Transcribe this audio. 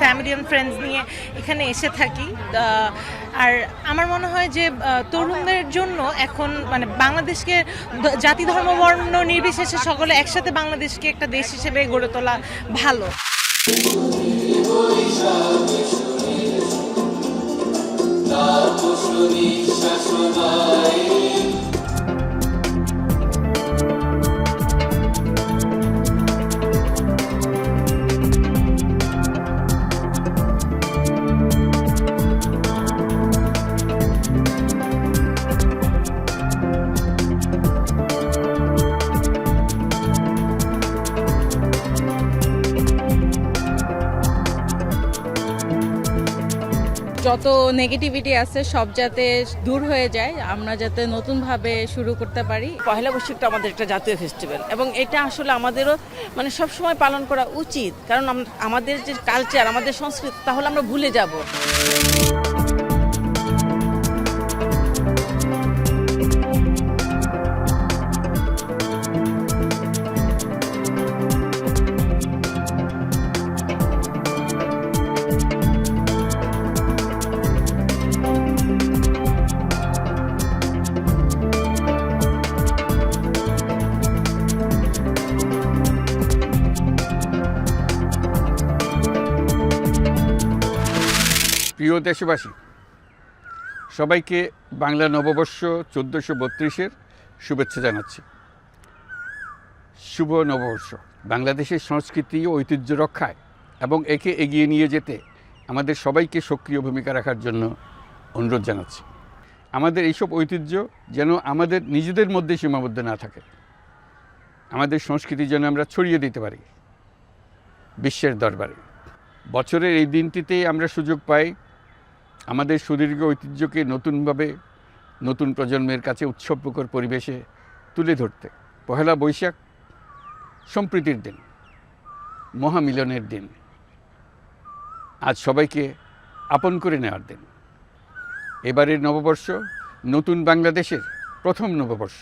Family and friends নিয়ে এখানে এসে থাকি। আর আমার মনে হয় যে তরুণদের জন্য এখন মানে বাংলাদেশকে জাতি ধর্ম বর্ণ নির্বিশেষে সকলে একসাথে বাংলাদেশকে একটা দেশ হিসেবে গড়ে তোলা ভালো। যত নেগেটিভিটি আছে সব যাতে দূর হয়ে যায়, আমরা যাতে নতুনভাবে শুরু করতে পারি। পহেলা বৈশাখটা আমাদের একটা জাতীয় ফেস্টিভ্যাল এবং এটা আসলে আমাদেরও মানে সব সময় পালন করা উচিত, কারণ আমাদের যে কালচার, আমাদের সংস্কৃতি, তাহলে আমরা ভুলে যাব। প্রিয় দেশবাসী, সবাইকে বাংলা নববর্ষ 1432-এর শুভেচ্ছা জানাচ্ছি। শুভ নববর্ষ। বাংলাদেশের সংস্কৃতি ও ঐতিহ্য রক্ষায় এবং একে এগিয়ে নিয়ে যেতে আমাদের সবাইকে সক্রিয় ভূমিকা রাখার জন্য অনুরোধ জানাচ্ছি। আমাদের এইসব ঐতিহ্য যেন আমাদের নিজেদের মধ্যে সীমাবদ্ধ না থাকে, আমাদের সংস্কৃতি যেন আমরা ছড়িয়ে দিতে পারি বিশ্বের দরবারে। বছরের এই দিনটিতে আমরা সুযোগ পাই আমাদের সুদীর্ঘ ঐতিহ্যকে নতুনভাবে নতুন প্রজন্মের কাছে উৎসবমুখর পরিবেশে তুলে ধরতে। পহেলা বৈশাখ সম্প্রীতির দিন, মহামিলনের দিন, আজ সবাইকে আপন করে নেওয়ার দিন। এবারের নববর্ষ নতুন বাংলাদেশের প্রথম নববর্ষ।